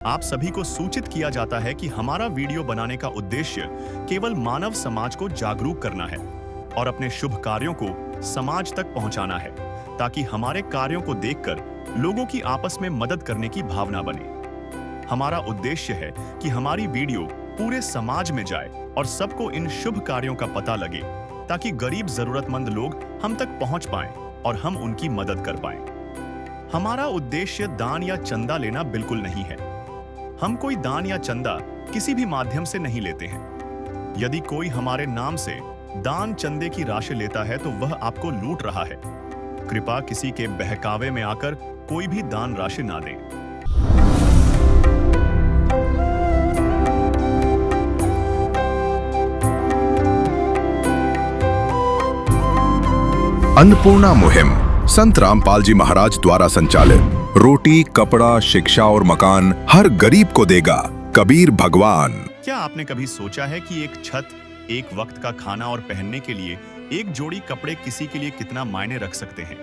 आप सभी को सूचित किया जाता है कि हमारा वीडियो बनाने का उद्देश्य केवल मानव समाज को जागरूक करना है और अपने शुभ कार्यों को समाज तक पहुंचाना है, ताकि हमारे कार्यों को देखकर लोगों की आपस में मदद करने की भावना बने। हमारा उद्देश्य है कि हमारी वीडियो पूरे समाज में जाए और सबको इन शुभ कार्यों का पता लगे, ताकि गरीब जरूरतमंद लोग हम तक पहुंच पाएं और हम उनकी मदद कर पाएं। हमारा उद्देश्य दान या चंदा लेना बिल्कुल नहीं है। हम कोई दान या चंदा किसी भी माध्यम से नहीं लेते हैं। यदि कोई हमारे नाम से दान चंदे की राशि लेता है तो वह आपको लूट रहा है। कृपया किसी के बहकावे में आकर कोई भी दान राशि ना दें। अन्नपूर्णा मुहिम संत रामपाल जी महाराज द्वारा संचालित। रोटी, कपड़ा, शिक्षा और मकान हर गरीब को देगा कबीर भगवान। क्या आपने कभी सोचा है कि एक छत, एक वक्त का खाना और पहनने के लिए एक जोड़ी कपड़े किसी के लिए कितना मायने रख सकते हैं?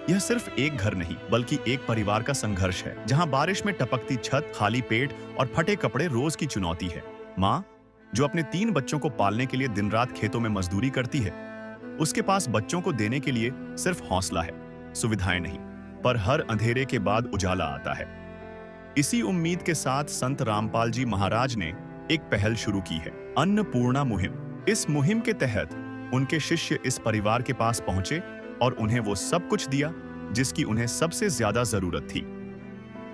यह सिर्फ एक घर नहीं, बल्कि एक परिवार का संघर्ष है, जहां बारिश में टपकती छत, खाली पेट और फटे कपड़े रोज की चुनौती है। माँ, जो अपने 3 बच्चों को पालने के लिए दिन रात खेतों में मजदूरी करती है, उसके पास बच्चों को देने के लिए सिर्फ हौसला है, सुविधाएं नहीं, पर हर अंधेरे के बाद उजाला आता है। इसी उम्मीद के साथ संत रामपाल जी महाराज ने एक पहल शुरू की है, अन्नपूर्णा मुहिम। इस मुहिम के तहत उनके शिष्य इस परिवार के पास पहुंचे और उन्हें वो सब कुछ दिया जिसकी उन्हें सबसे ज्यादा जरूरत थी।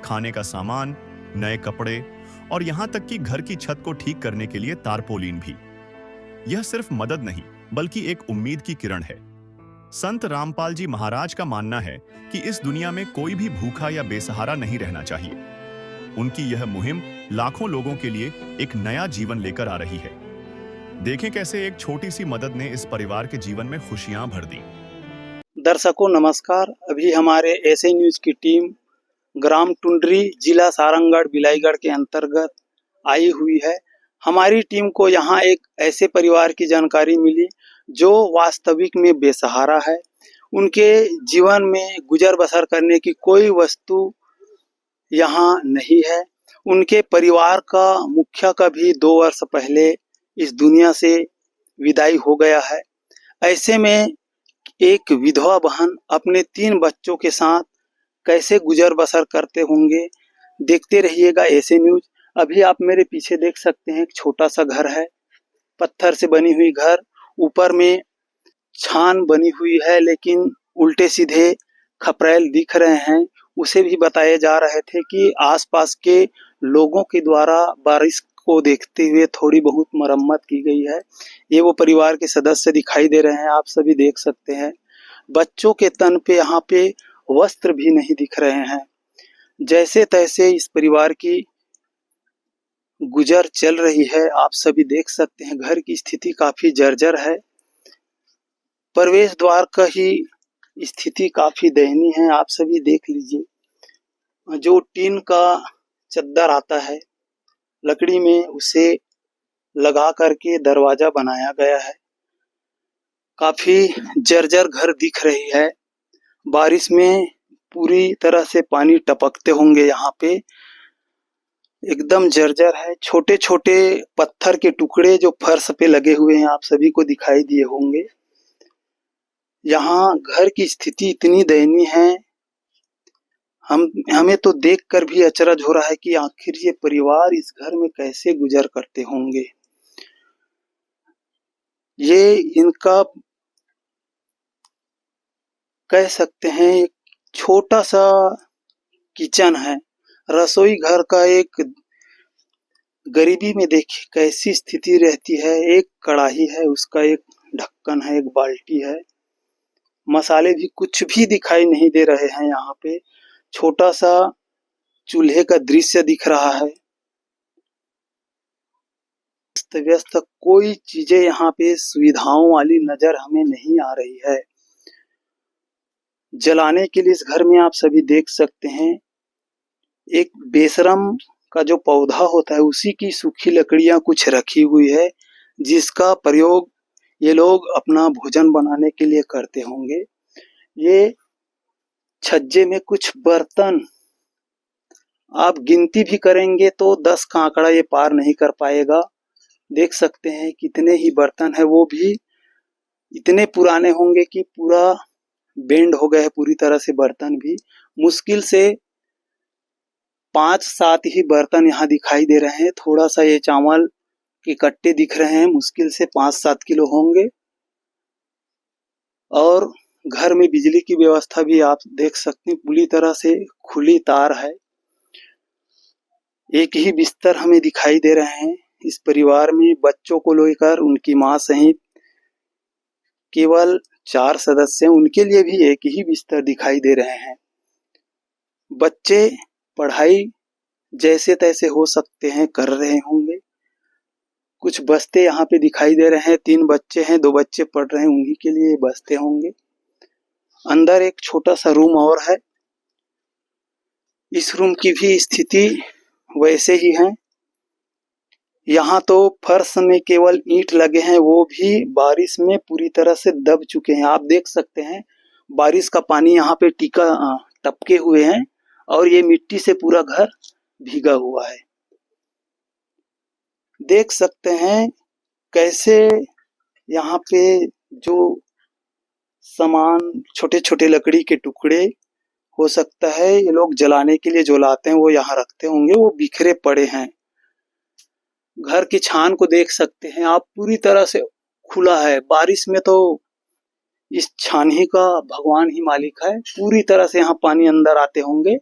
खाने का सामान, नए कपड़े और यहां तक कि घर की छत को ठीक करने के लिए तारपोलिन भी। यह सिर्फ मदद नहीं, बल्कि एक उम्मीद की किरण है। संत रामपाल जी महाराज का मानना है कि इस दुनिया में कोई भी भूखा या बेसहारा नहीं रहना चाहिए। उनकी यह मुहिम लाखों लोगों के लिए एक नया जीवन लेकर आ रही है। देखें कैसे एक छोटी सी मदद ने इस परिवार के जीवन में खुशियां भर दी। दर्शकों नमस्कार। अभी हमारे एसए न्यूज की टीम ग्राम टुंडरी, जिला सारंगगढ़, बिलाईगढ़ के अंतर्गत आई हुई है। हमारी टीम को यहाँ एक ऐसे परिवार की जानकारी मिली जो वास्तविक में बेसहारा है। उनके जीवन में गुजर बसर करने की कोई वस्तु यहाँ नहीं है। उनके परिवार का मुखिया का भी 2 वर्ष पहले इस दुनिया से विदाई हो गया है। ऐसे में एक विधवा बहन अपने 3 बच्चों के साथ कैसे गुजर बसर करते होंगे, देखते रहिएगा एसए न्यूज। अभी आप मेरे पीछे देख सकते हैं, एक छोटा सा घर है, पत्थर से बनी हुई घर। ऊपर में छान बनी हुई है, लेकिन उल्टे सीधे खपरेल दिख रहे हैं। उसे भी बताए जा रहे थे कि आसपास के लोगों के द्वारा बारिश को देखते हुए थोड़ी बहुत मरम्मत की गई है। ये वो परिवार के सदस्य दिखाई दे रहे हैं, आप सभी देख सकते हैं। बच्चों के तन पे यहाँ पे वस्त्र भी नहीं दिख रहे हैं। जैसे तैसे इस परिवार की गुजर चल रही है, आप सभी देख सकते हैं। घर की स्थिति काफी जर्जर है। प्रवेश द्वार का ही स्थिति काफी दयनीय है, आप सभी देख लीजिए। जो टीन का चद्दर आता है लकड़ी में, उसे लगा करके दरवाजा बनाया गया है। काफी जर्जर घर दिख रही है। बारिश में पूरी तरह से पानी टपकते होंगे। यहाँ पे एकदम जर्जर है। छोटे छोटे पत्थर के टुकड़े जो फर्श पे लगे हुए हैं, आप सभी को दिखाई दिए होंगे। यहाँ घर की स्थिति इतनी दयनीय है, हमें तो देखकर भी अचरज हो रहा है कि आखिर ये परिवार इस घर में कैसे गुजर करते होंगे। ये इनका कह सकते हैं एक छोटा सा किचन है, रसोई घर का। एक गरीबी में देखिए कैसी स्थिति रहती है। एक कढ़ाई है, उसका एक ढक्कन है, एक बाल्टी है। मसाले भी कुछ भी दिखाई नहीं दे रहे हैं। यहाँ पे छोटा सा चूल्हे का दृश्य दिख रहा है। व्यस्त कोई चीजें यहाँ पे सुविधाओं वाली नजर हमें नहीं आ रही है। जलाने के लिए इस घर में आप सभी देख सकते हैं, एक बेशरम का जो पौधा होता है उसी की सूखी लकड़ियां कुछ रखी हुई है, जिसका प्रयोग ये लोग अपना भोजन बनाने के लिए करते होंगे। ये छज्जे में कुछ बर्तन आप गिनती भी करेंगे तो 10 का आंकड़ा ये पार नहीं कर पाएगा। देख सकते हैं कितने ही बर्तन है, वो भी इतने पुराने होंगे कि पूरा बेंड हो गए हैं पूरी तरह से। बर्तन भी मुश्किल से 5-7 ही बर्तन यहाँ दिखाई दे रहे हैं। थोड़ा सा ये चावल के कट्टे दिख रहे हैं, मुश्किल से 5-7 किलो होंगे। और घर में बिजली की व्यवस्था भी आप देख सकते हैं, पूरी तरह से खुली तार है। एक ही बिस्तर हमें दिखाई दे रहे हैं। इस परिवार में बच्चों को लेकर उनकी मां सहित केवल 4 सदस्य हैं, उनके लिए भी एक ही बिस्तर दिखाई दे रहे हैं। बच्चे पढ़ाई जैसे तैसे हो सकते हैं कर रहे होंगे। कुछ बस्ते यहाँ पे दिखाई दे रहे हैं, 3 बच्चे हैं, 2 बच्चे पढ़ रहे हैं, उन्हीं के लिए बस्ते होंगे। अंदर एक छोटा सा रूम और है। इस रूम की भी स्थिति वैसे ही है। यहाँ तो फर्श में केवल ईंट लगे हैं, वो भी बारिश में पूरी तरह से दब चुके हैं। आप देख सकते हैं बारिश का पानी यहाँ पे टपके हुए हैं और ये मिट्टी से पूरा घर भीगा हुआ है। देख सकते हैं कैसे यहाँ पे जो सामान, छोटे छोटे लकड़ी के टुकड़े हो सकता है ये लोग जलाने के लिए जो लाते हैं वो यहाँ रखते होंगे, वो बिखरे पड़े हैं। घर की छान को देख सकते हैं आप, पूरी तरह से खुला है। बारिश में तो इस छानही का भगवान ही मालिक है, पूरी तरह से यहाँ पानी अंदर आते होंगे।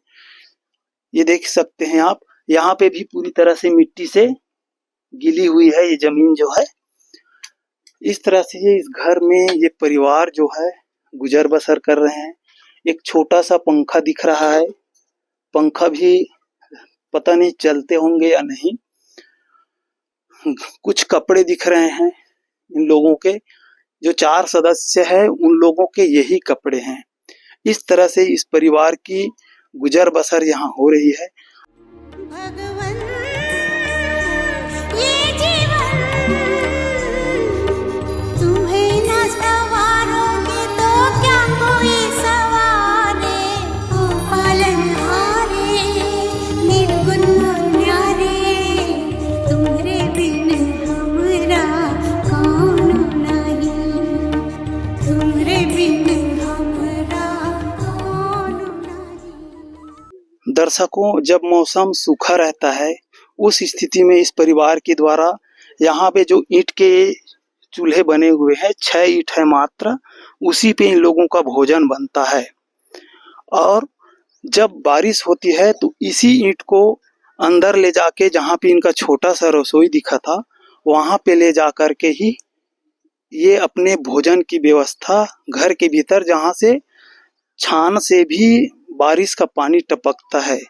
ये देख सकते हैं आप, यहाँ पे भी पूरी तरह से मिट्टी से गिली हुई है ये जमीन जो है। इस तरह से इस घर में ये परिवार जो है गुजर बसर कर रहे हैं। एक छोटा सा पंखा दिख रहा है, पंखा भी पता नहीं चलते होंगे या नहीं। कुछ कपड़े दिख रहे हैं इन लोगों के, जो 4 सदस्य हैं उन लोगों के यही कपड़े हैं। इस तरह से इस परिवार की गुजर बसर यहाँ हो रही है। भगवन ये जीवन तुम्हें न सवारोगे तो क्या कोई सवारे। ओ पालनहारे निर्गुण न्यारे, तुम्हारे बिन हमरा कौन नहीं, तुम्हारे बिन हमरा कौन नहीं। दर्शकों, जब मौसम सूखा रहता है उस स्थिति में इस परिवार के द्वारा यहाँ पे जो ईंट के चूल्हे बने हुए हैं, 6 ईंट है मात्र, उसी पे इन लोगों का भोजन बनता है। और जब बारिश होती है तो इसी ईंट को अंदर ले जाके, जहाँ पे इनका छोटा सा रसोई दिखा था, वहाँ पे ले जा कर के ही ये अपने भोजन की व्यवस्था घर के भीतर, जहाँ से छान से भी बारिश का पानी टपकता है।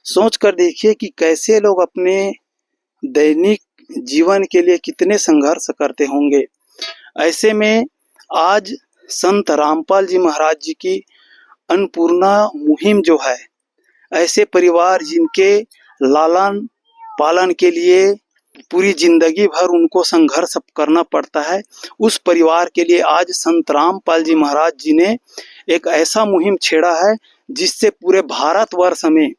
सोच कर देखिए कि कैसे लोग अपने दैनिक जीवन के लिए कितने संघर्ष करते होंगे। ऐसे में आज संत रामपाल जी महाराज जी की अन्नपूर्णा मुहिम जो है, ऐसे परिवार जिनके लालन पालन के लिए पूरी जिंदगी भर उनको संघर्ष करना पड़ता है, उस परिवार के लिए आज संत रामपाल जी महाराज जी ने एक ऐसा मुहिम छेड़ा है जिससे पूरे भारतवर्ष में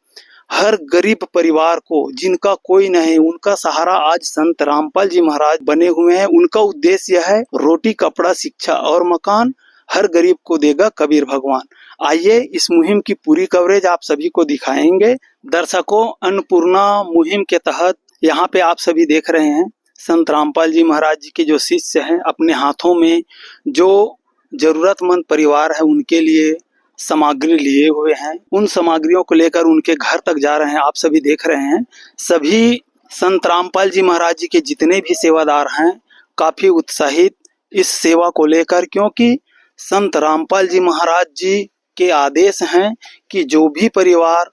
हर गरीब परिवार को, जिनका कोई नहीं, उनका सहारा आज संत रामपाल जी महाराज बने हुए हैं। उनका उद्देश्य यह है, रोटी कपड़ा शिक्षा और मकान हर गरीब को देगा कबीर भगवान। आइए इस मुहिम की पूरी कवरेज आप सभी को दिखाएंगे। दर्शकों, अन्नपूर्णा मुहिम के तहत यहाँ पे आप सभी देख रहे हैं संत रामपाल जी महाराज जी के जो शिष्य हैं अपने हाथों में जो जरूरतमंद परिवार है उनके लिए सामग्री लिए हुए हैं। उन सामग्रियों को लेकर उनके घर तक जा रहे हैं। आप सभी देख रहे हैं, सभी संत रामपाल जी महाराज जी के जितने भी सेवादार हैं काफी उत्साहित इस सेवा को लेकर, क्योंकि संत रामपाल जी महाराज जी के आदेश हैं कि जो भी परिवार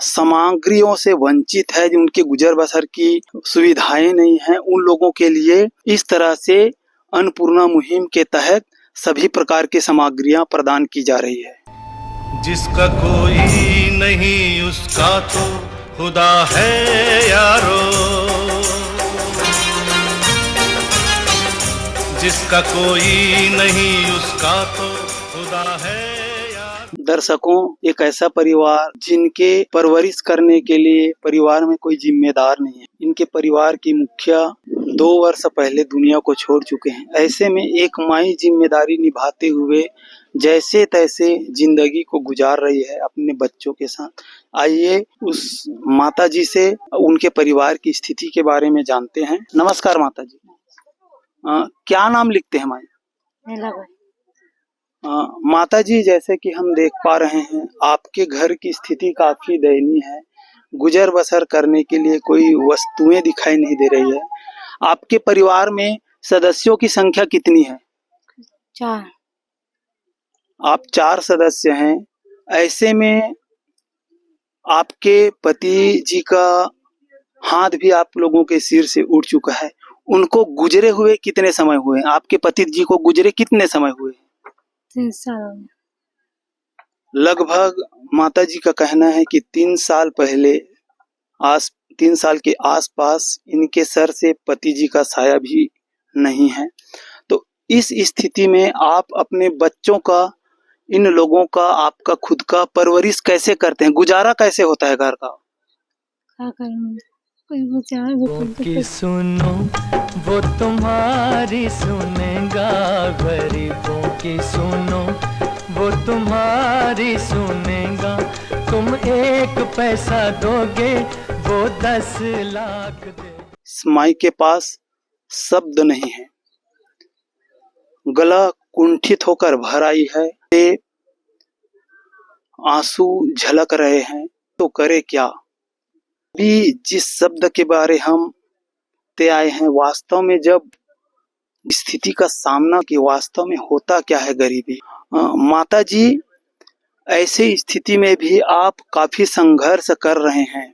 सामग्रियों से वंचित है, उनके गुजर बसर की सुविधाएं नहीं हैं, उन लोगों के लिए इस तरह से अन्नपूर्णा मुहिम के तहत सभी प्रकार की सामग्रियां प्रदान की जा रही है। जिसका कोई नहीं उसका तो खुदा है यारो, जिसका कोई नहीं उसका तो खुदा है यारो। दर्शकों, एक ऐसा परिवार जिनके परवरिश करने के लिए परिवार में कोई जिम्मेदार नहीं है। इनके परिवार की मुखिया 2 वर्ष पहले दुनिया को छोड़ चुके हैं। ऐसे में एक माई जिम्मेदारी निभाते हुए जैसे तैसे जिंदगी को गुजार रही है अपने बच्चों के साथ। आइए उस माता जी से उनके परिवार की स्थिति के बारे में जानते हैं। नमस्कार माता जी। क्या नाम लिखते हैं माई? माता जी, जैसे कि हम देख पा रहे हैं आपके घर की स्थिति काफी दयनीय है। गुजर बसर करने के लिए कोई वस्तुएं दिखाई नहीं दे रही है। आपके परिवार में सदस्यों की संख्या कितनी है? 4। आप 4 सदस्य हैं। ऐसे में आपके पति जी का हाथ भी आप लोगों के सिर से उठ चुका है। उनको गुजरे हुए कितने समय हुए? आपके पति जी को गुजरे कितने समय हुए? 3 साल। लगभग माता जी का कहना है कि 3 साल पहले 3 साल के आसपास इनके सर से पति जी का साया भी नहीं है। तो इस स्थिति में आप अपने बच्चों का, इन लोगों का, आपका खुद का परवरिश कैसे करते हैं? गुजारा कैसे होता है घर का? क्या करूँ? कोई बेचारा वो की सुनो वो तुम्हारी सुनेगा, गरीबों की सुनो वो तुम्हारी सुनेगा। तुम 1 पैसा दोगे वो 10 लाख दे। इस माई के पास शब्द नहीं है, गला कुंठित होकर भर आई है, आंसू झलक रहे हैं। तो करे क्या? भी जिस शब्द के बारे हम ते आए हैं, वास्तव में जब स्थिति का सामना कि वास्तव में होता क्या है गरीबी। माता जी, ऐसे स्थिति में भी आप काफी संघर्ष कर रहे हैं।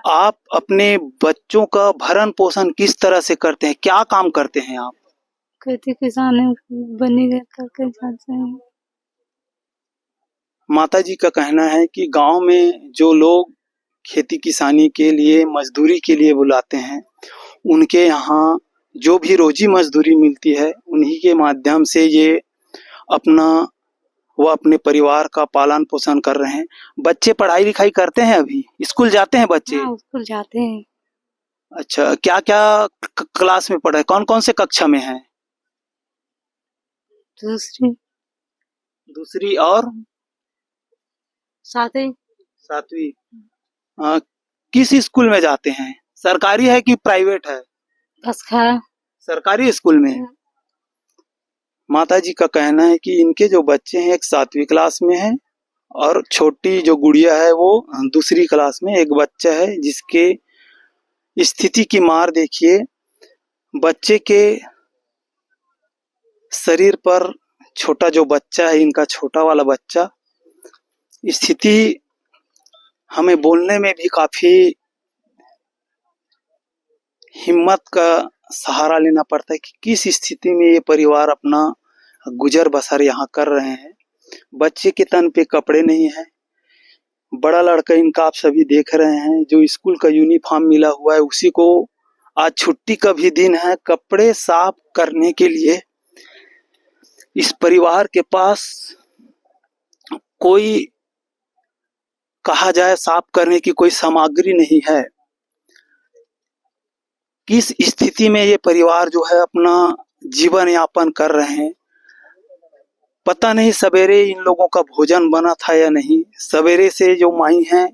आप अपने बच्चों का भरण पोषण किस तरह से करते हैं? क्या काम करते हैं आप? खेती किसान बनी करके जाते हैं। माता जी का कहना है कि गांव में जो लोग खेती किसानी के लिए, मजदूरी के लिए बुलाते हैं, उनके यहाँ जो भी रोजी मजदूरी मिलती है, उन्हीं के माध्यम से ये अपने परिवार का पालन पोषण कर रहे हैं। बच्चे पढ़ाई लिखाई करते हैं? अभी स्कूल जाते हैं बच्चे? हाँ, स्कूल जाते हैं। अच्छा, क्या क्या क्लास में पढ़े? कौन कौन से कक्षा में है? दूसरी और 7वीं। किस स्कूल में जाते हैं? सरकारी है कि प्राइवेट है? बस खा सरकारी स्कूल में। माता जी का कहना है कि इनके जो बच्चे हैं, एक 7वीं क्लास में है और छोटी जो गुड़िया है वो 2री क्लास में। एक बच्चा है जिसके स्थिति की मार देखिए। बच्चे के शरीर पर, छोटा जो बच्चा है, इनका छोटा वाला बच्चा, स्थिति हमें बोलने में भी काफी हिम्मत का सहारा लेना पड़ता है कि किस स्थिति में ये परिवार अपना गुजर बसर यहाँ कर रहे हैं। बच्चे के तन पे कपड़े नहीं है। बड़ा लड़का इनका आप सभी देख रहे हैं, जो स्कूल का यूनिफॉर्म मिला हुआ है, उसी को आज छुट्टी का भी दिन है। कपड़े साफ करने के लिए इस परिवार के पास कोई, कहा जाए, साफ करने की कोई सामग्री नहीं है। किस स्थिति में ये परिवार जो है अपना जीवन यापन कर रहे हैं, पता नहीं। सवेरे इन लोगों का भोजन बना था या नहीं। सवेरे से जो माई हैं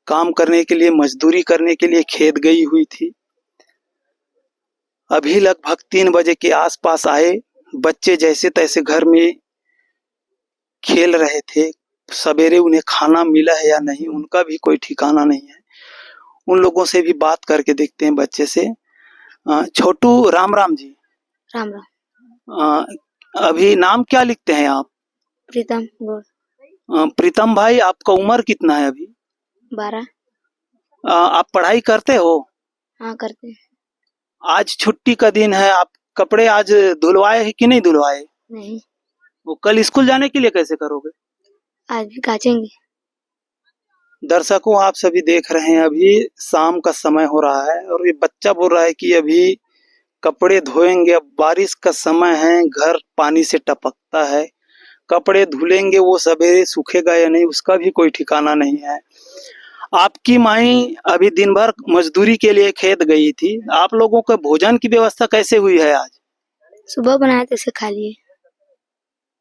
काम करने के लिए, मजदूरी करने के लिए खेत गई हुई थी। अभी लगभग 3 बजे के आसपास आए। बच्चे जैसे तैसे घर में खेल रहे थे। सवेरे उन्हें खाना मिला है या नहीं, उनका भी कोई ठिकाना नहीं है। उन लोगों से भी बात करके देखते हैं बच्चे से। छोटू, राम राम जी। राम राम। अभी नाम क्या लिखते हैं आप? प्रीतम गौड़। प्रीतम भाई, आपका उम्र कितना है अभी? 12। आप पढ़ाई करते हो? हाँ, करते हैं। आज छुट्टी का दिन है, आप कपड़े आज धुलवाए हैं कि नहीं धुलवाए? नहीं। वो कल स्कूल जाने के लिए कैसे करोगे? आज भी काचेंगे। दर्शकों, आप सभी देख रहे हैं, अभी शाम का समय हो रहा है और ये बच्चा बोल रहा है कि अभी कपड़े धोएंगे। अब बारिश का समय है, घर पानी से टपकता है, कपड़े धुलेंगे वो सवेरे सूखेगा या नहीं उसका भी कोई ठिकाना नहीं है। आपकी माई अभी दिन भर मजदूरी के लिए खेत गई थी, आप लोगों का भोजन की व्यवस्था कैसे हुई है आज? सुबह बनाए थे, उसे खा लिए।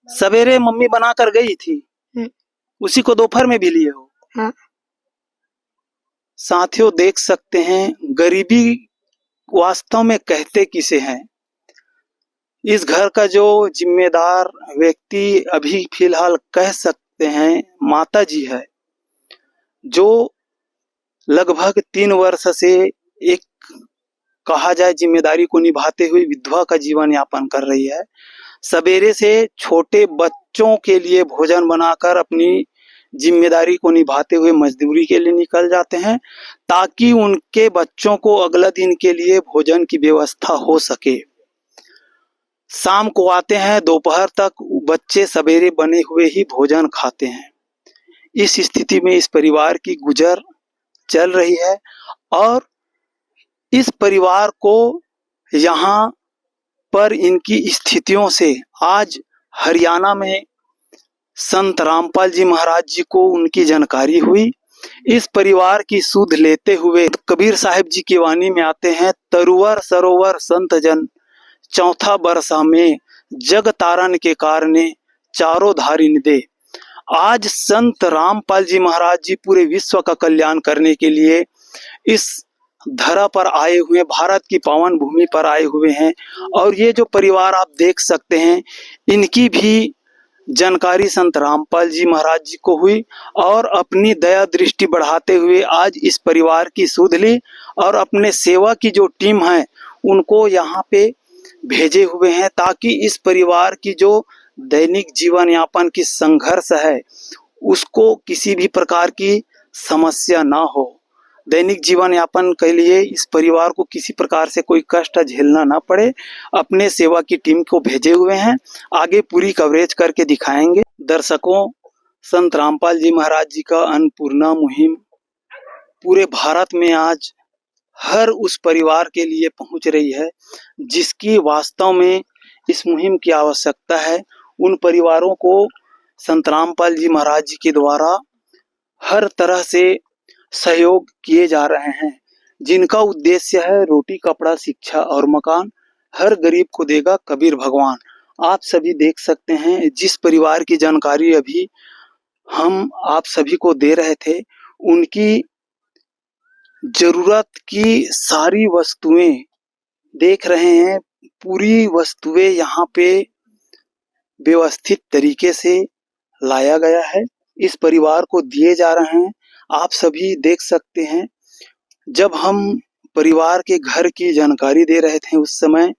सवेरे मम्मी बना कर गई थी, उसी को दोपहर में भी लिए हो? हाँ। साथियों देख सकते हैं गरीबी वास्तव में कहते किसे हैं। इस घर का जो जिम्मेदार व्यक्ति अभी फिलहाल कह सकते हैं माता जी है, जो लगभग 3 वर्ष से एक कहा जाए जिम्मेदारी को निभाते हुए विधवा का जीवन यापन कर रही है। सवेरे से छोटे बच्चों के लिए भोजन बनाकर अपनी जिम्मेदारी को निभाते हुए मजदूरी के लिए निकल जाते हैं ताकि उनके बच्चों को अगला दिन के लिए भोजन की व्यवस्था हो सके। शाम को आते हैं, दोपहर तक बच्चे सवेरे बने हुए ही भोजन खाते हैं। इस स्थिति में इस परिवार की गुजर चल रही है और इस परिवार को यहाँ पर इनकी स्थितियों से आज हरियाणा में संत रामपाल जी महाराज जी को उनकी जानकारी हुई। इस परिवार की सुध लेते हुए कबीर साहिब जी की वाणी में आते हैं, तरुवर सरोवर संत जन चौथा बरसा में जग तारन के कारणे चारों धारिन दे। आज संत रामपाल जी महाराज जी पूरे विश्व का कल्याण करने के लिए इस धरा पर आए हुए, भारत की पावन भूमि पर आए हुए हैं और ये जो परिवार आप देख सकते हैं इनकी भी जानकारी संत रामपाल जी महाराज जी को हुई और अपनी दया दृष्टि बढ़ाते हुए आज इस परिवार की सुध ली और अपने सेवा की जो टीम है उनको यहाँ पे भेजे हुए हैं ताकि इस परिवार की जो दैनिक जीवन यापन की संघर्ष है उसको किसी भी प्रकार की समस्या ना हो। दैनिक जीवन यापन के लिए इस परिवार को किसी प्रकार से कोई कष्ट झेलना ना पड़े, अपने सेवा की टीम को भेजे हुए हैं। आगे पूरी कवरेज करके दिखाएंगे। दर्शकों, संत रामपाल जी महाराज जी का अन्नपूर्णा मुहिम पूरे भारत में आज हर उस परिवार के लिए पहुंच रही है जिसकी वास्तव में इस मुहिम की आवश्यकता है। उन परिवारों को संत रामपाल जी महाराज जी के द्वारा हर तरह से सहयोग किए जा रहे हैं जिनका उद्देश्य है रोटी कपड़ा शिक्षा और मकान हर गरीब को देगा कबीर भगवान। आप सभी देख सकते हैं जिस परिवार की जानकारी अभी हम आप सभी को दे रहे थे, उनकी जरूरत की सारी वस्तुएं देख रहे हैं। पूरी वस्तुएं यहाँ पे व्यवस्थित तरीके से लाया गया है, इस परिवार को दिए जा रहे हैं। आप सभी देख सकते हैं जब हम परिवार के घर की जानकारी दे रहे थे उस समय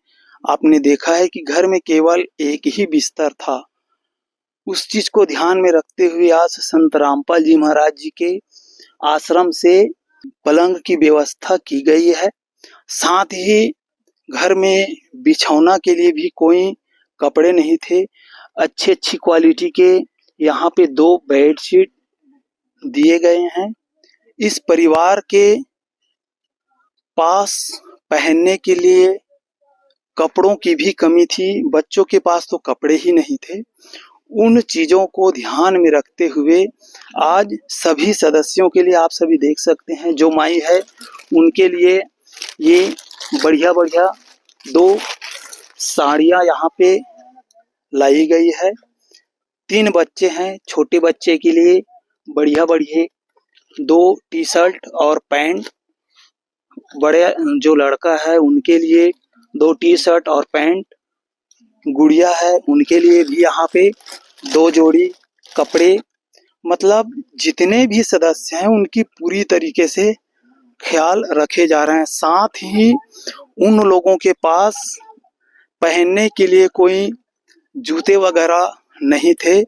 आपने देखा है कि घर में केवल एक ही बिस्तर था। उस चीज को ध्यान में रखते हुए आज संत रामपाल जी महाराज जी के आश्रम से पलंग की व्यवस्था की गई है। साथ ही घर में बिछौना के लिए भी कोई कपड़े नहीं थे। अच्छी क्वालिटी के यहाँ पे 2 बेडशीट दिए गए हैं। इस परिवार के पास पहनने के लिए कपड़ों की भी कमी थी, बच्चों के पास तो कपड़े ही नहीं थे। उन चीजों को ध्यान में रखते हुए आज सभी सदस्यों के लिए आप सभी देख सकते हैं जो माई है उनके लिए ये बढ़िया 2 साड़ियां यहाँ पे लाई गई है। 3 बच्चे हैं, छोटे बच्चे के लिए बढ़िया 2 टी-शर्ट और पैंट, बड़े जो लड़का है उनके लिए 2 टी-शर्ट और पैंट, गुड़िया है उनके लिए भी यहाँ पे 2 जोड़ी कपड़े। मतलब जितने भी सदस्य हैं उनकी पूरी तरीके से ख्याल रखे जा रहे हैं। साथ ही उन लोगों के पास पहनने के लिए कोई जूते वगैरह नहीं थे।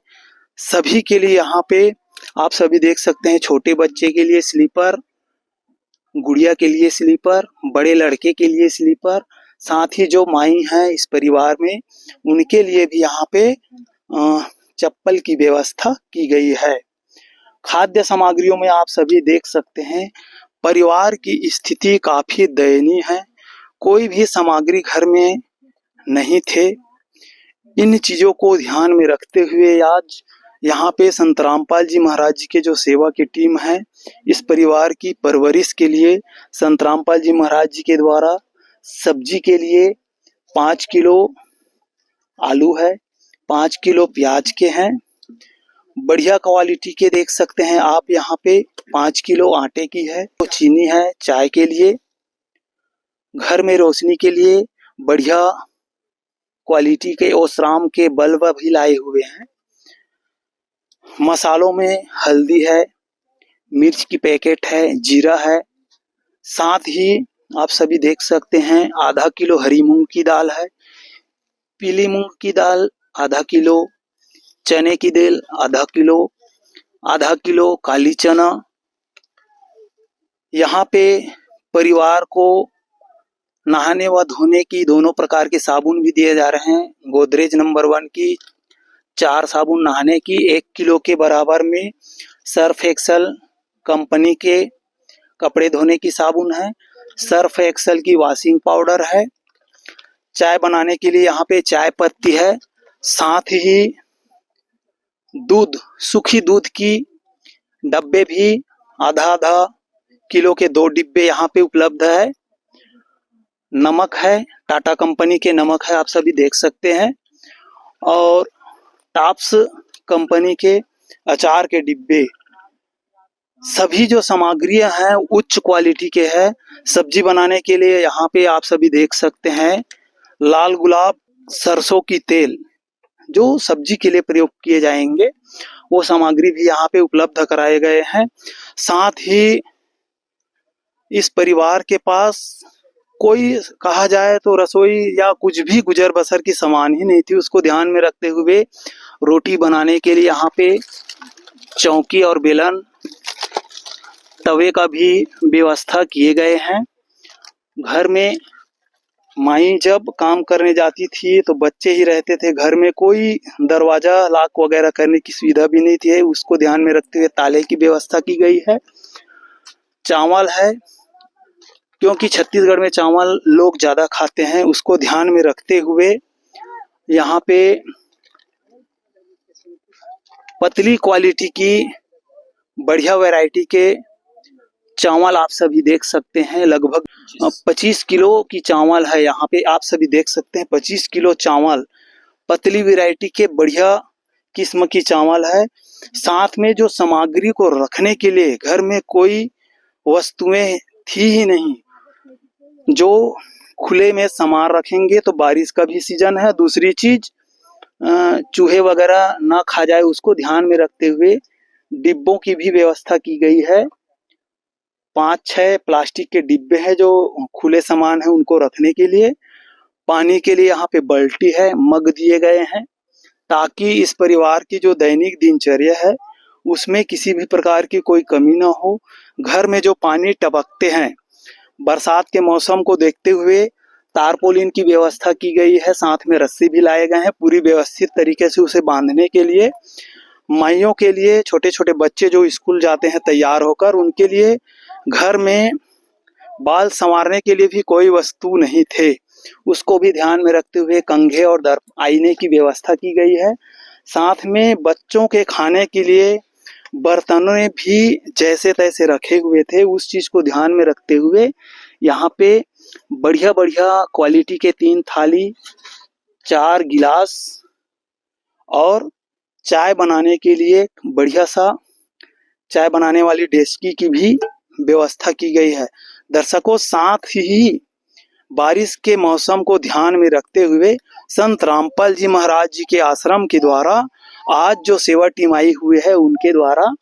सभी के लिए यहाँ पे आप सभी देख सकते हैं, छोटे बच्चे के लिए स्लीपर, गुड़िया के लिए स्लीपर, बड़े लड़के के लिए स्लीपर, साथ ही जो माई हैं इस परिवार में उनके लिए भी यहाँ पे चप्पल की व्यवस्था की गई है। खाद्य सामग्रियों में आप सभी देख सकते हैं परिवार की स्थिति काफी दयनीय है। कोई भी सामग्री घर में नहीं थे। इन चीज़ों को ध्यान में रखते हुए आज यहाँ पे संत रामपाल जी महाराज जी के जो सेवा की टीम है, इस परिवार की परवरिश के लिए संत रामपाल जी महाराज जी के द्वारा सब्जी के लिए 5 किलो आलू है, 5 किलो प्याज के हैं, बढ़िया क्वालिटी के देख सकते हैं आप यहाँ पे 5 किलो आटे की है, तो चीनी है चाय के लिए, घर में रोशनी के लिए बढ़िया क्वालिटी के ओसराम के बल्ब भी लाए हुए हैं। मसालों में हल्दी है, मिर्च की पैकेट है, जीरा है, साथ ही आप सभी देख सकते हैं आधा किलो हरी मूंग की दाल है, पीली मूंग की दाल आधा किलो, चने की दाल आधा किलो काली चना। यहाँ पे परिवार को नहाने व धोने की दोनों प्रकार के साबुन भी दिए जा रहे हैं। गोदरेज नंबर 1 की 4 साबुन नहाने की 1 किलो के बराबर में, सर्फ एक्सल कंपनी के कपड़े धोने की साबुन है, सर्फ एक्सल की वॉशिंग पाउडर है, चाय बनाने के लिए यहाँ पे चाय पत्ती है, साथ ही दूध, सूखी दूध की डब्बे भी आधा किलो के 2 डिब्बे यहाँ पे उपलब्ध है। नमक है, टाटा कंपनी के नमक है, आप सभी देख सकते हैं, और टॉप्स कंपनी के अचार के डिब्बे। सभी जो सामग्रियां हैं उच्च क्वालिटी के हैं। सब्जी बनाने के लिए यहाँ पे आप सभी देख सकते हैं लाल गुलाब सरसों की तेल, जो सब्जी के लिए प्रयोग किए जाएंगे, वो सामग्री भी यहाँ पे उपलब्ध कराए गए हैं। साथ ही इस परिवार के पास कोई कहा जाए तो रसोई या कुछ भी गुजर बसर की सामान ही नहीं थी। उसको ध्यान में रखते हुए रोटी बनाने के लिए यहाँ पे चौकी और बेलन, तवे का भी व्यवस्था किए गए हैं। घर में माई जब काम करने जाती थी तो बच्चे ही रहते थे घर में, कोई दरवाजा लॉक वगैरह करने की सुविधा भी नहीं थी। उसको ध्यान में रखते हुए ताले की व्यवस्था की गई है। चावल है, क्योंकि छत्तीसगढ़ में चावल लोग ज़्यादा खाते हैं, उसको ध्यान में रखते हुए यहाँ पे पतली क्वालिटी की बढ़िया वैरायटी के चावल आप सभी देख सकते हैं। लगभग 25 किलो की चावल है यहाँ पे, आप सभी देख सकते हैं 25 किलो चावल, पतली वैरायटी के बढ़िया किस्म की चावल है। साथ में जो सामग्री को रखने के लिए घर में कोई वस्तुएं थी ही नहीं, जो खुले में सामान रखेंगे तो बारिश का भी सीजन है, दूसरी चीज चूहे वगैरह ना खा जाए, उसको ध्यान में रखते हुए डिब्बों की भी व्यवस्था की गई है। 5-6 प्लास्टिक के डिब्बे हैं जो खुले सामान है उनको रखने के लिए। पानी के लिए यहाँ पे बाल्टी है, मग दिए गए हैं, ताकि इस परिवार की जो दैनिक दिनचर्या है उसमें किसी भी प्रकार की कोई कमी ना हो। घर में जो पानी टपकते हैं, बरसात के मौसम को देखते हुए तारपोलिन की व्यवस्था की गई है, साथ में रस्सी भी लाए गए हैं पूरी व्यवस्थित तरीके से उसे बांधने के लिए। माइयों के लिए, छोटे छोटे बच्चे जो स्कूल जाते हैं तैयार होकर, उनके लिए घर में बाल संवारने के लिए भी कोई वस्तु नहीं थे, उसको भी ध्यान में रखते हुए कंघे और दर्प आईने की व्यवस्था की गई है। साथ में बच्चों के खाने के लिए बर्तनों भी जैसे तैसे रखे हुए थे, उस चीज को ध्यान में रखते हुए यहाँ पे बढ़िया बढ़िया क्वालिटी के 3 थाली, 4 गिलास और चाय बनाने के लिए बढ़िया सा चाय बनाने वाली डेस्की की भी व्यवस्था की गई है। दर्शकों, साथ ही बारिश के मौसम को ध्यान में रखते हुए संत रामपाल जी महाराज जी के आश्रम के द्वारा आज जो सेवा टीम आई हुई है, उनके द्वारा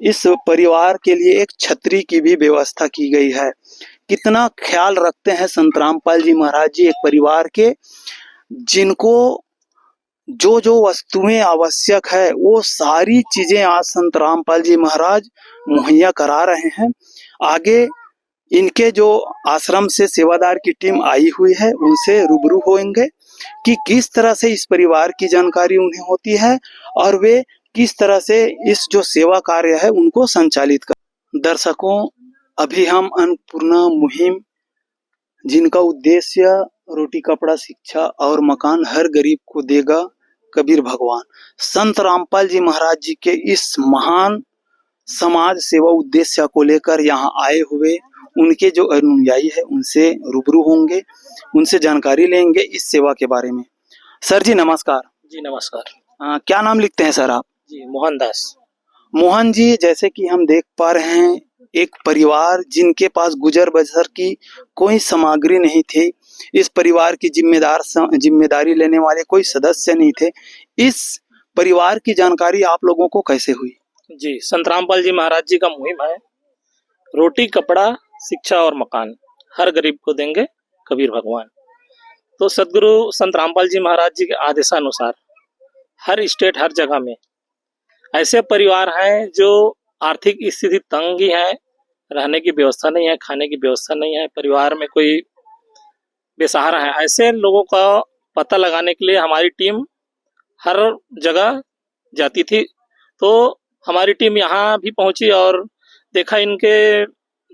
इस परिवार के लिए एक छतरी की भी व्यवस्था की गई है। कितना ख्याल रखते हैं संत रामपाल जी महाराज जी एक परिवार के, जिनको जो जो वस्तुएं आवश्यक है वो सारी चीजें आज संत रामपाल जी महाराज मुहैया करा रहे हैं। आगे इनके जो आश्रम से सेवादार की टीम आई हुई है उनसे रूबरू होंगे कि किस तरह से इस परिवार की जानकारी उन्हें होती है और वे किस तरह से इस जो सेवा कार्य है उनको संचालित कर। दर्शकों, अभी हम अन्नपूर्णा मुहिम, जिनका उद्देश्य रोटी कपड़ा शिक्षा और मकान हर गरीब को देगा, कबीर भगवान। संत रामपाल जी महाराज जी के इस महान समाज सेवा उद्देश्य को लेकर यहाँ आए हुए उनके जो अनुयायी है उनसे रूबरू होंगे, उनसे जानकारी लेंगे इस सेवा के बारे में। सर जी नमस्कार। जी नमस्कार। क्या नाम लिखते हैं सर आप? जी मोहनदास। मोहन जी, जैसे कि हम देख पा रहे हैं एक परिवार जिनके पास गुजर बसर की कोई सामग्री नहीं थी, इस परिवार की जिम्मेदारी लेने वाले कोई सदस्य नहीं थे, इस परिवार की जानकारी आप लोगों को कैसे हुई? जी संत रामपाल जी महाराज जी का मुहिम है, रोटी कपड़ा शिक्षा और मकान हर गरीब को देंगे कबीर भगवान। तो सदगुरु संत रामपाल जी महाराज जी के आदेशानुसार हर स्टेट हर जगह में ऐसे परिवार हैं जो आर्थिक स्थिति तंग ही है, रहने की व्यवस्था नहीं है, खाने की व्यवस्था नहीं है, परिवार में कोई बेसहारा है, ऐसे लोगों का पता लगाने के लिए हमारी टीम हर जगह जाती थी। तो हमारी टीम यहाँ भी पहुंची और देखा इनके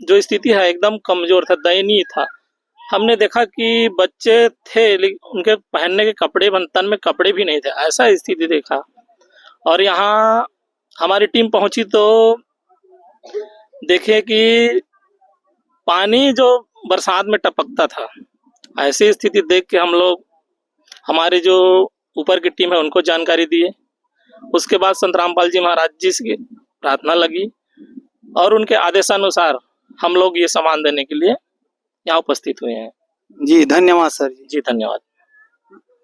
जो स्थिति है एकदम कमजोर था, दयनीय था। हमने देखा कि बच्चे थे लेकिन उनके पहनने के कपड़े, तन में कपड़े भी नहीं थे, ऐसा स्थिति देखा। और यहाँ हमारी टीम पहुंची तो देखे कि पानी जो बरसात में टपकता था, ऐसी स्थिति देख के हम लोग हमारे जो ऊपर की टीम है उनको जानकारी दिए। उसके बाद संत रामपाल जी महाराज जी से प्रार्थना लगी और उनके आदेशानुसार हम लोग ये सामान देने के लिए यहाँ उपस्थित हुए हैं। जी धन्यवाद सर जी। जी धन्यवाद।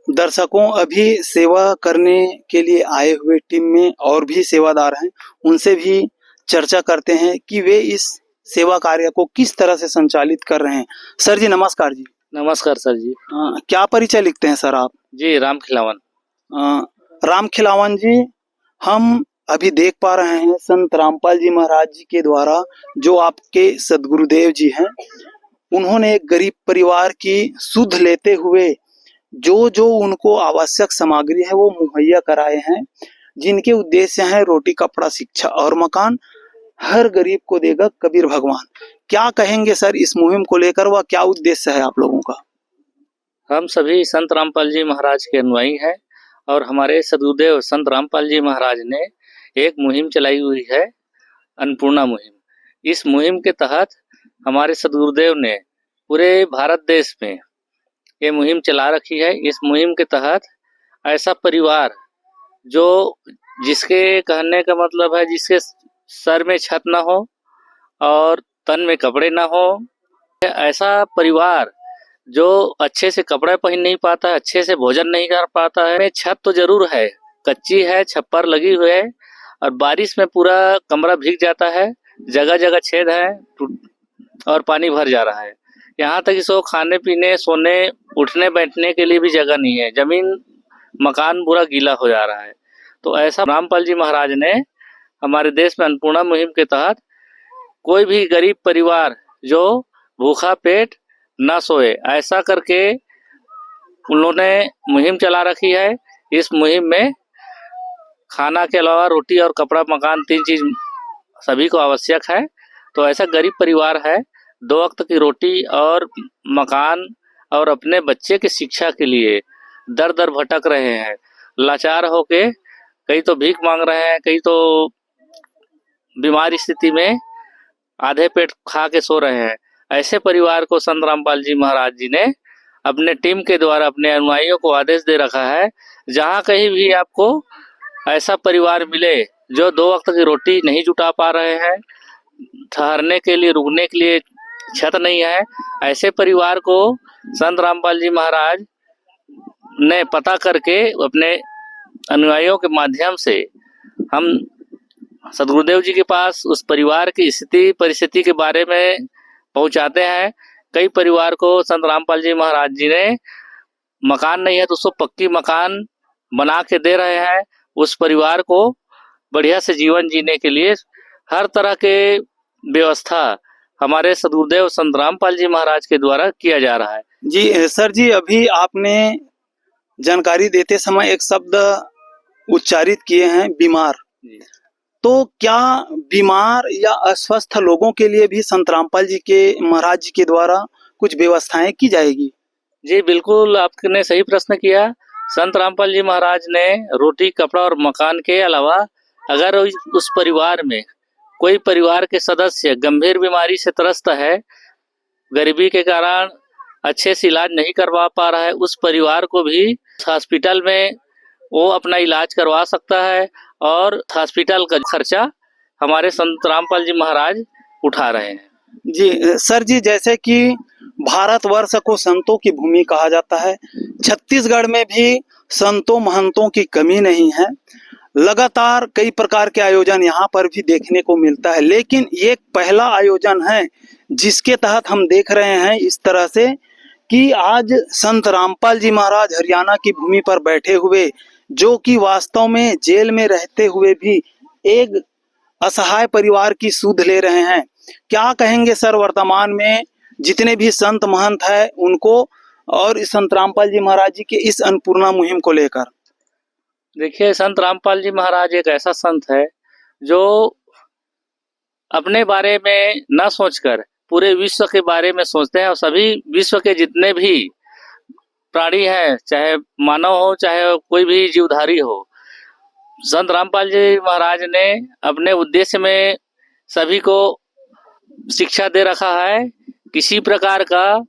दर्शकों, अभी सेवा करने के लिए आए हुए टीम में और भी सेवादार हैं, उनसे भी चर्चा करते हैं कि वे इस सेवा कार्य को किस तरह से संचालित कर रहे हैं। सर जी नमस्कार जी। नमस्कार सर जी। क्या परिचय लिखते हैं सर आप? जी राम खिलावन। राम खिलावन जी, हम अभी देख पा रहे हैं संत रामपाल जी महाराज जी के द्वारा जो आपके सदगुरुदेव जी हैं, उन्होंने एक गरीब परिवार की सुध लेते हुए जो उनको आवश्यक सामग्री है वो मुहैया कराए हैं, जिनके उद्देश्य हैं रोटी कपड़ा शिक्षा और मकान हर गरीब को देगा कबीर भगवान। क्या कहेंगे सर इस मुहिम को लेकर, वह क्या उद्देश्य है आप लोगों का? हम सभी संत रामपाल जी महाराज के अनुयायी हैं और हमारे सदगुरुदेव संत रामपाल जी महाराज ने एक मुहिम चलाई हुई है, अन्नपूर्णा मुहिम। इस मुहिम के तहत हमारे सदगुरुदेव ने पूरे भारत देश में ये मुहिम चला रखी है। इस मुहिम के तहत ऐसा परिवार जो जिसके कहने का मतलब है जिसके सर में छत ना हो और तन में कपड़े ना हो, ऐसा परिवार जो अच्छे से कपड़े पहन नहीं पाता है, अच्छे से भोजन नहीं कर पाता है, छत तो जरूर है, कच्ची है, छप्पर लगी हुई है और बारिश में पूरा कमरा भीग जाता है, जगह जगह छेद है और पानी भर जा रहा है। यहाँ तक कि सो खाने पीने सोने उठने बैठने के लिए भी जगह नहीं है, जमीन मकान पूरा गीला हो जा रहा है। तो ऐसा रामपाल जी महाराज ने हमारे देश में अन्नपूर्णा मुहिम के तहत कोई भी गरीब परिवार जो भूखा पेट न सोए, ऐसा करके उन्होंने मुहिम चला रखी है। इस मुहिम में खाना के अलावा रोटी और कपड़ा मकान 3 चीज सभी को आवश्यक है। तो ऐसा गरीब परिवार है 2 वक्त की रोटी और मकान और अपने बच्चे की शिक्षा के लिए दर दर भटक रहे हैं, लाचार होके कई तो भीख मांग रहे हैं, कई तो बीमारी स्थिति में आधे पेट खा के सो रहे हैं। ऐसे परिवार को संत रामपाल जी महाराज जी ने अपने टीम के द्वारा अपने अनुयायियों को आदेश दे रखा है, जहाँ कहीं भी आपको ऐसा परिवार मिले जो 2 वक्त की रोटी नहीं जुटा पा रहे हैं, ठहरने के लिए रुकने के लिए छत नहीं है, ऐसे परिवार को संत रामपाल जी महाराज ने पता करके अपने अनुयायियों के माध्यम से हम सदगुरुदेव जी के पास उस परिवार की स्थिति परिस्थिति के बारे में पहुंचाते हैं। कई परिवार को संत रामपाल जी महाराज जी ने मकान नहीं है तो उसको पक्की मकान बना के दे रहे हैं। उस परिवार को बढ़िया से जीवन जीने के लिए हर तरह के व्यवस्था हमारे सदगुरुदेव संत रामपाल जी महाराज के द्वारा किया जा रहा है। जी सर जी, अभी आपने जानकारी देते समय एक शब्द उच्चारित किए हैं बीमार, तो क्या बीमार या अस्वस्थ लोगों के लिए भी संत रामपाल जी के महाराज जी के द्वारा कुछ व्यवस्थाएं की जाएगी? जी बिल्कुल, आपने सही प्रश्न किया। संत रामपाल जी महाराज ने रोटी, कपड़ा और मकान के अलावा अगर उस परिवार में कोई परिवार के सदस्य गंभीर बीमारी से त्रस्त है, गरीबी के कारण अच्छे से इलाज नहीं करवा पा रहा है, उस परिवार को भी हॉस्पिटल में वो अपना इलाज करवा सकता है और हॉस्पिटल का खर्चा हमारे संत रामपाल जी महाराज उठा रहे हैं। जी सर जी, जैसे कि भारतवर्ष को संतों की भूमि कहा जाता है, छत्तीसगढ़ में भी संतों महंतों की कमी नहीं है। लगातार कई प्रकार के आयोजन यहाँ पर भी देखने को मिलता है, लेकिन ये पहला आयोजन है जिसके तहत हम देख रहे हैं इस तरह से कि आज संत रामपाल जी महाराज हरियाणा की भूमि पर बैठे हुए, जो कि वास्तव में जेल में रहते हुए भी एक असहाय परिवार की सुध ले रहे हैं। क्या कहेंगे सर वर्तमान में जितने भी संत महंत है उनको और इस संत रामपाल जी महाराज जी के इस अन्नपूर्णा मुहिम को लेकर? देखिए, संत रामपाल जी महाराज एक ऐसा संत है जो अपने बारे में न सोचकर पूरे विश्व के बारे में सोचते हैं और सभी विश्व के जितने भी प्राणी हैं, चाहे मानव हो चाहे कोई भी जीवधारी हो, संत रामपाल जी महाराज ने अपने उद्देश्य में सभी को शिक्षा दे रखा है, किसी प्रकार का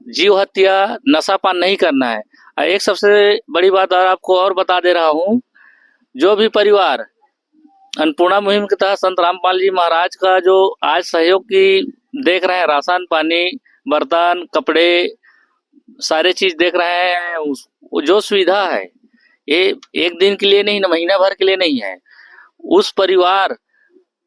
जीव हत्या, नशापान नहीं करना है। एक सबसे बड़ी बात और आपको और बता दे रहा हूँ, जो भी परिवार अन्नपूर्णा मुहिम के तहत संत रामपाल जी महाराज का जो आज सहयोग की देख रहे हैं, राशन पानी, बर्तन, कपड़े, सारे चीज देख रहे हैं, जो सुविधा है ये एक दिन के लिए नहीं, महीना भर के लिए नहीं है। उस परिवार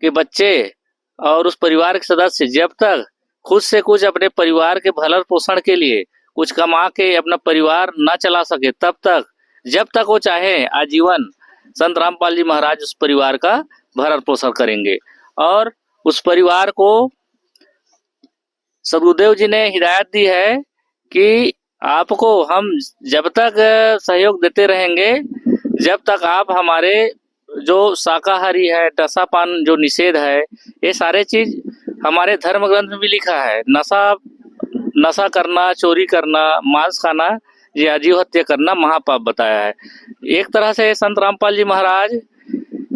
के बच्चे और उस परिवार के सदस्य जब तक खुद से कुछ अपने परिवार के भरण पोषण के लिए कुछ कमा के अपना परिवार ना चला सके, तब तक जब तक वो चाहे आजीवन संत रामपाल जी महाराज उस परिवार का भरण पोषण करेंगे। और उस परिवार को सदगुरुदेव जी ने हिदायत दी है कि आपको हम जब तक सहयोग देते रहेंगे, जब तक आप हमारे जो शाकाहारी है, नशापान जो निषेध है, ये सारे चीज हमारे धर्म ग्रंथ में भी लिखा है। नशा करना, चोरी करना, मांस खाना या जीव हत्या करना महापाप बताया है। एक तरह से संत रामपाल जी महाराज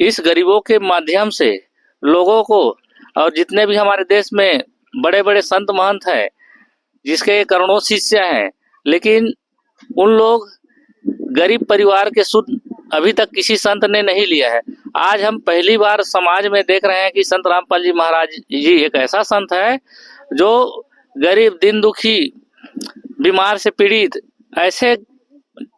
इस गरीबों के माध्यम से लोगों को, और जितने भी हमारे देश में बड़े बड़े संत महंत हैं जिसके करोड़ों शिष्य हैं, लेकिन उन लोग गरीब परिवार के सुध अभी तक किसी संत ने नहीं लिया है। आज हम पहली बार समाज में देख रहे हैं कि संत रामपाल जी महाराज जी एक ऐसा संत है जो गरीब, दिन दुखी, बीमार से पीड़ित, ऐसे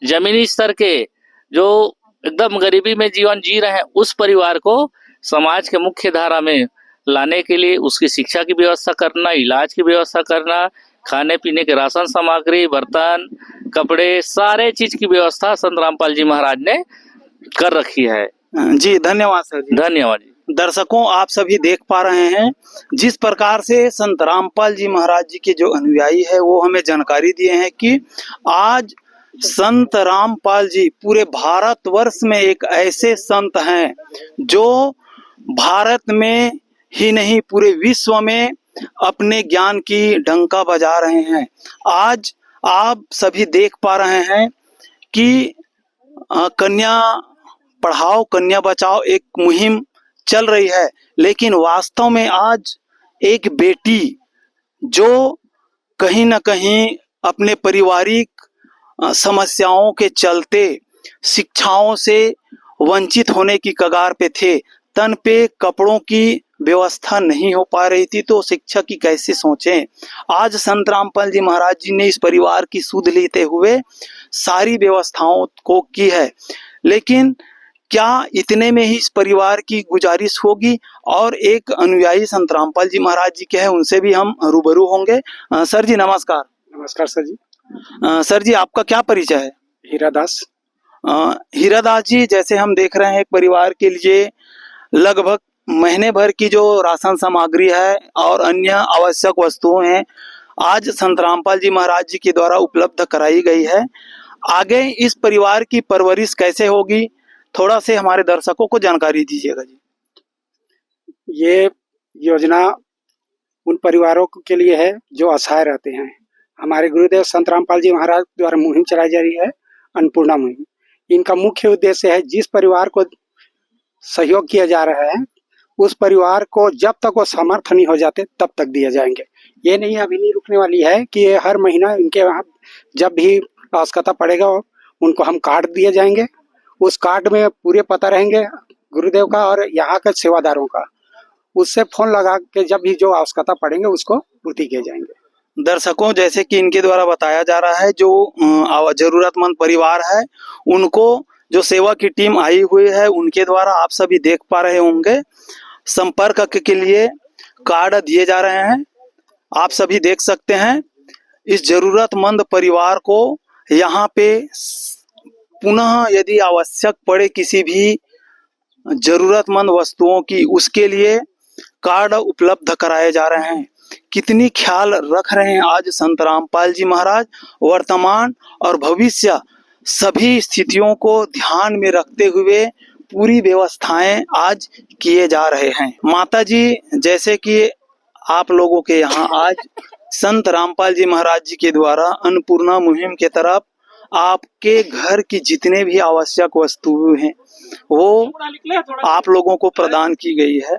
जमीनी स्तर के जो एकदम गरीबी में जीवन जी रहे हैं, उस परिवार को समाज के मुख्य धारा में लाने के लिए उसकी शिक्षा की व्यवस्था करना, इलाज की व्यवस्था करना, खाने पीने के राशन सामग्री, बर्तन, कपड़े, सारे चीज की व्यवस्था संत रामपाल जी महाराज ने कर रखी है। जी धन्यवाद सर जी। धन्यवाद जी। दर्शकों, आप सभी देख पा रहे हैं जिस प्रकार से संत रामपाल जी महाराज जी के जो अनुयायी है वो हमें जानकारी दिए हैं कि आज संत रामपाल जी पूरे भारतवर्ष में एक ऐसे संत हैं जो भारत में ही नहीं पूरे विश्व में अपने ज्ञान की डंका बजा रहे हैं। आज आप सभी देख पा रहे हैं कि कन्या पढ़ाओ कन्या बचाओ एक मुहिम चल रही है, लेकिन वास्तव में आज एक बेटी जो कहीं ना कहीं अपने पारिवारिक समस्याओं के चलते शिक्षाओं से वंचित होने की कगार पे थे, तन पे कपड़ों की व्यवस्था नहीं हो पा रही थी, तो शिक्षा की कैसे सोचें। आज संत रामपाल जी महाराज जी ने इस परिवार की सुध लेते हुए सारी व्यवस्थाओं को की है, लेकिन क्या इतने में ही इस परिवार की गुजारिश होगी? और एक अनुयायी संत रामपाल जी महाराज जी के हैं, उनसे भी हम रूबरू होंगे। सर जी नमस्कार। नमस्कार सर जी। सर जी आपका क्या परिचय है? हीरादास। हीरादास जी, जैसे हम देख रहे हैं एक परिवार के लिए लगभग महीने भर की जो राशन सामग्री है और अन्य आवश्यक वस्तुएं हैं आज संत रामपाल जी महाराज जी के द्वारा उपलब्ध कराई गई है। आगे इस परिवार की परवरिश कैसे होगी, थोड़ा से हमारे दर्शकों को जानकारी दीजिएगा जी। ये योजना उन परिवारों के लिए है जो असहाय रहते हैं। हमारे गुरुदेव संत रामपाल जी महाराज द्वारा मुहिम चलाई जा रही है अन्नपूर्णा मुहिम। इनका मुख्य उद्देश्य है जिस परिवार को सहयोग किया जा रहा है उस परिवार को जब तक वो समर्थ नहीं हो जाते तब तक दिए जाएंगे। ये नहीं अभी नहीं रुकने वाली है कि ये हर महीना इनके वहाँ जब भी आवश्यकता पड़ेगा उनको हम कार्ड दिए जाएंगे। उस कार्ड में पूरे पता रहेंगे गुरुदेव का और यहाँ के सेवादारों का। उससे फोन लगा के जब भी जो आवश्यकता पड़ेंगे उसको पूर्ति किए जाएंगे। दर्शकों, जैसे कि इनके द्वारा बताया जा रहा है, जो जरूरतमंद परिवार है उनको जो सेवा की टीम आई हुई है उनके द्वारा आप सभी देख पा रहे होंगे संपर्क के लिए कार्ड दिए जा रहे हैं। आप सभी देख सकते हैं इस जरूरतमंद परिवार को यहाँ पे पुनः यदि आवश्यक पड़े किसी भी जरूरतमंद वस्तुओं की, उसके लिए कार्ड उपलब्ध कराए जा रहे हैं। कितनी ख्याल रख रहे हैं आज संत रामपाल जी महाराज। वर्तमान और भविष्य सभी स्थितियों को ध्यान में रखते हुए पूरी व्यवस्थाएं आज किए जा रहे हैं। माता जी, जैसे कि आप लोगों के यहाँ आज संत रामपाल जी महाराज जी के द्वारा अन्नपूर्णा मुहिम के तरफ आपके घर की जितने भी आवश्यक वस्तुएं हैं वो आप लोगों को प्रदान की गई है।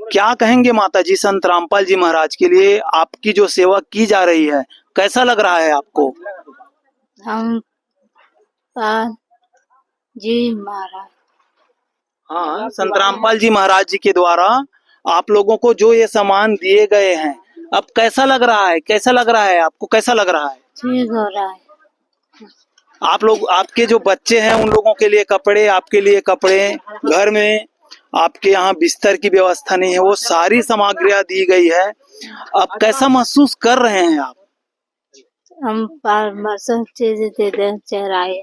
क्या कहेंगे माता जी संत रामपाल जी महाराज के लिए आपकी जो सेवा की जा रही है, कैसा लग रहा है आपको? हम जी महाराज, हाँ, संत रामपाल जी महाराज जी के द्वारा आप लोगों को जो ये सामान दिए गए हैं, अब कैसा लग रहा है? कैसा लग रहा है आपको? कैसा लग रहा है? ठीक हो रहा है। आप लोग, आपके जो बच्चे हैं उन लोगों के लिए कपड़े, आपके लिए कपड़े, घर में आपके यहाँ बिस्तर की व्यवस्था नहीं है, वो सारी सामग्रियां दी गई है। अब कैसा महसूस कर रहे हैं आप? हम सब चीजें दे दे चढ़ाए।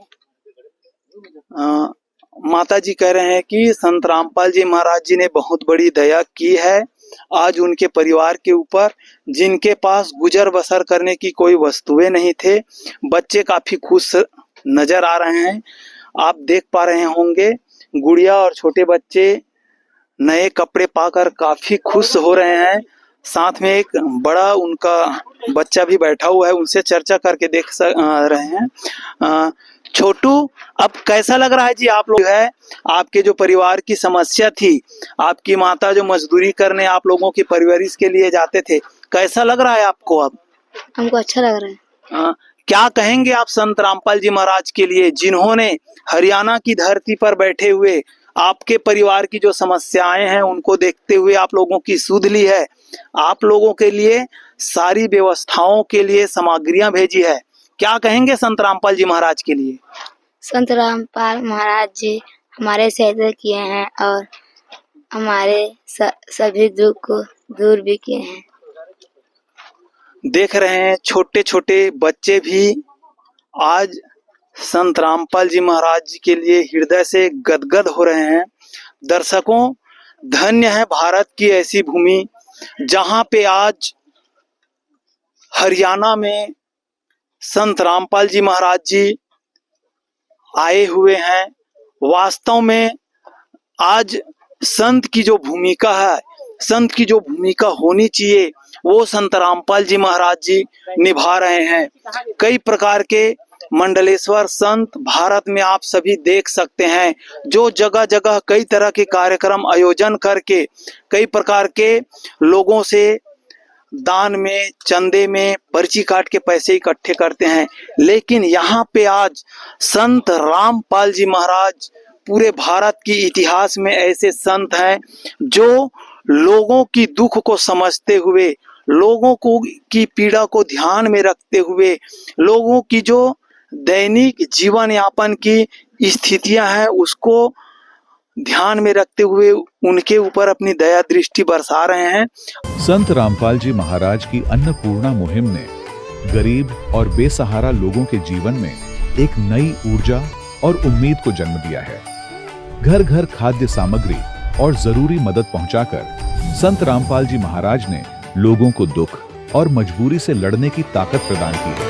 माता जी कह रहे हैं कि संत रामपाल जी महाराज जी ने बहुत बड़ी दया की है आज उनके परिवार के ऊपर, जिनके पास गुजर बसर करने की कोई वस्तुएं नहीं थे। बच्चे काफी खुश नजर आ रहे हैं। आप देख पा रहे होंगे गुड़िया और छोटे बच्चे नए कपड़े पाकर काफी खुश हो रहे हैं। साथ में एक बड़ा उनका बच्चा भी बैठा हुआ है, उनसे चर्चा करके देख रहे हैं। छोटू, अब कैसा लग रहा है जी? आप लोग है, आपके जो परिवार की समस्या थी, आपकी माता जो मजदूरी करने आप लोगों की परवरिश के लिए जाते थे, कैसा लग रहा है आपको? अब हमको अच्छा लग रहा है। क्या कहेंगे आप संत रामपाल जी महाराज के लिए, जिन्होंने हरियाणा की धरती पर बैठे हुए आपके परिवार की जो समस्याएं हैं उनको देखते हुए आप लोगों की सुध ली है, आप लोगों के लिए सारी व्यवस्थाओं के लिए सामग्रियां भेजी है? क्या कहेंगे संत रामपाल जी महाराज के लिए? संत रामपाल महाराज जी हमारे सहायता किए हैं और हमारे सभी दुख को दूर भी किए हैं। देख रहे हैं छोटे छोटे बच्चे भी आज संत रामपाल जी महाराज जी के लिए हृदय से गदगद हो रहे हैं। दर्शकों, धन्य है भारत की ऐसी भूमि जहां पे आज हरियाणा में संत रामपाल जी महाराज जी आए हुए हैं। वास्तव में आज संत की जो भूमिका है, संत की जो भूमिका होनी चाहिए, वो संत रामपाल जी महाराज जी निभा रहे हैं। कई प्रकार के मंडलेश्वर संत भारत में आप सभी देख सकते हैं, जो जगह जगह कई तरह के कार्यक्रम आयोजन करके कई प्रकार के लोगों से दान में, चंदे में, पर्ची काट के पैसे इकट्ठे करते हैं। लेकिन यहाँ पे आज संत रामपाल जी महाराज, पूरे भारत की इतिहास में ऐसे संत हैं जो लोगों की दुख को समझते हुए, लोगों को की पीड़ा को ध्यान में रखते हुए, लोगों की जो दैनिक जीवन यापन की स्थितियां हैं उसको ध्यान में रखते हुए उनके ऊपर अपनी दया दृष्टि बरसा रहे हैं। संत रामपाल जी महाराज की अन्नपूर्णा मुहिम ने गरीब और बेसहारा लोगों के जीवन में एक नई ऊर्जा और उम्मीद को जन्म दिया है। घर घर खाद्य सामग्री और जरूरी मदद पहुंचाकर संत रामपाल जी महाराज ने लोगों को दुख और मजबूरी से लड़ने की ताकत प्रदान की है।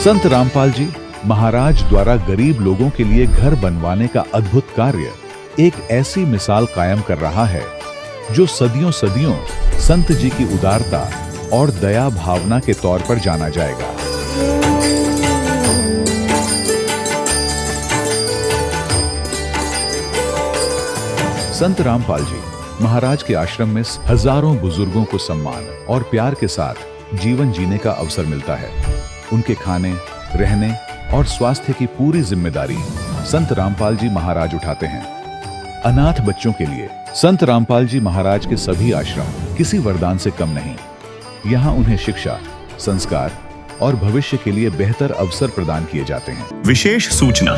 संत रामपाल जी महाराज द्वारा गरीब लोगों के लिए घर बनवाने का अद्भुत कार्य एक ऐसी मिसाल कायम कर रहा है जो सदियों सदियों संत जी की उदारता और दया भावना के तौर पर जाना जाएगा। संत रामपाल जी महाराज के आश्रम में हजारों बुजुर्गों को सम्मान और प्यार के साथ जीवन जीने का अवसर मिलता है। उनके खाने, रहने और स्वास्थ्य की पूरी जिम्मेदारी संत रामपाल जी महाराज उठाते हैं। अनाथ बच्चों के लिए संत रामपाल जी महाराज के सभी आश्रम किसी वरदान से कम नहीं। यहाँ उन्हें शिक्षा, संस्कार और भविष्य के लिए बेहतर अवसर प्रदान किए जाते हैं। विशेष सूचना,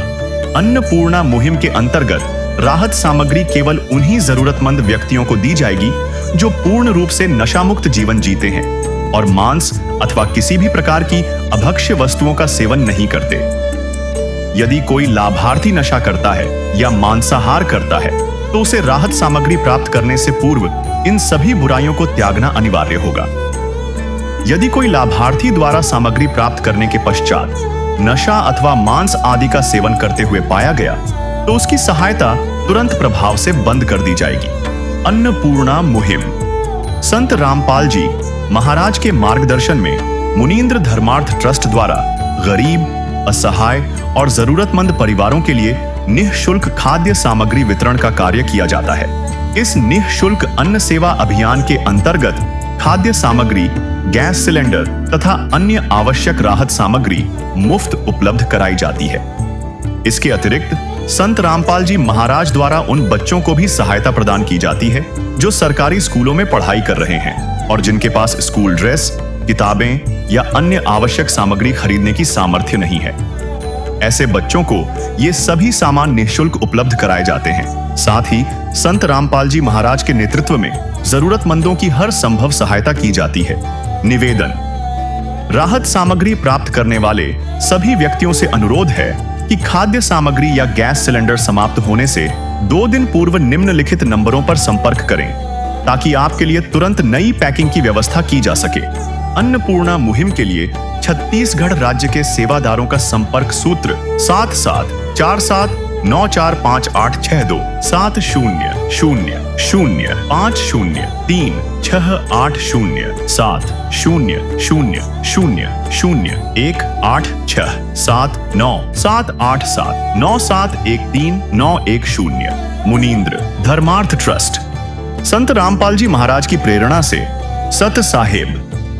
अन्नपूर्णा मुहिम के अंतर्गत राहत सामग्री केवल उन्हीं जरूरतमंद व्यक्तियों को दी जाएगी जो पूर्ण रूप से नशामुक्त जीवन जीते हैं और मांस अथवा किसी भी प्रकार की अभक्ष्य वस्तुओं का सेवन नहीं करते। यदि कोई लाभार्थी नशा करता है या मांसाहार करता है तो उसे राहत सामग्री प्राप्त करने से पूर्व इन सभी बुराइयों को त्यागना अनिवार्य होगा। यदि कोई लाभार्थी द्वारा सामग्री प्राप्त करने के पश्चात नशा अथवा मांस आदि का सेवन करते हुए पाया गया तो उसकी सहायता तुरंत प्रभाव से बंद कर दी जाएगी। अन्नपूर्णा मुहिम। संत रामपाल जी महाराज के मार्गदर्शन में मुनींद्र धर्मार्थ ट्रस्ट द्वारा गरीब, असहाय और जरूरतमंद परिवारों के लिए निःशुल्क खाद्य सामग्री वितरण का कार्य किया जाता है। इस निःशुल्क अन्न सेवा अभियान के अंतर्गत खाद्य सामग्री, गैस सिलेंडर तथा अन्य आवश्यक राहत सामग्री मुफ्त उपलब्ध कराई जाती है। इसके अतिरिक्त संत रामपाल जी महाराज द्वारा उन बच्चों को भी सहायता प्रदान की जाती है जो सरकारी स्कूलों में पढ़ाई कर रहे हैं और जिनके पास स्कूल ड्रेस, किताबें या अन्य आवश्यक सामग्री खरीदने की सामर्थ्य नहीं है। ऐसे बच्चों को ये सभी सामान निःशुल्क उपलब्ध कराए जाते हैं। साथ ही संत रामपाल जी महाराज के नेतृत्व में जरूरतमंदों की हर संभव सहायता की जाती है। निवेदन, राहत सामग्री प्राप्त करने वाले सभी व्यक्तियों से अनुरोध है कि खाद्य सामग्री या गैस सिलेंडर समाप्त होने से 2 दिन पूर्व निम्नलिखित नंबरों पर संपर्क करें ताकि आपके लिए तुरंत नई पैकिंग की व्यवस्था की जा सके। अन्नपूर्णा मुहिम के लिए छत्तीसगढ़ राज्य के सेवादारों का संपर्क सूत्र 7747945862 7001879018679787 मुनींद्र धर्मार्थ ट्रस्ट। संत रामपाल जी महाराज की प्रेरणा से सत साहेब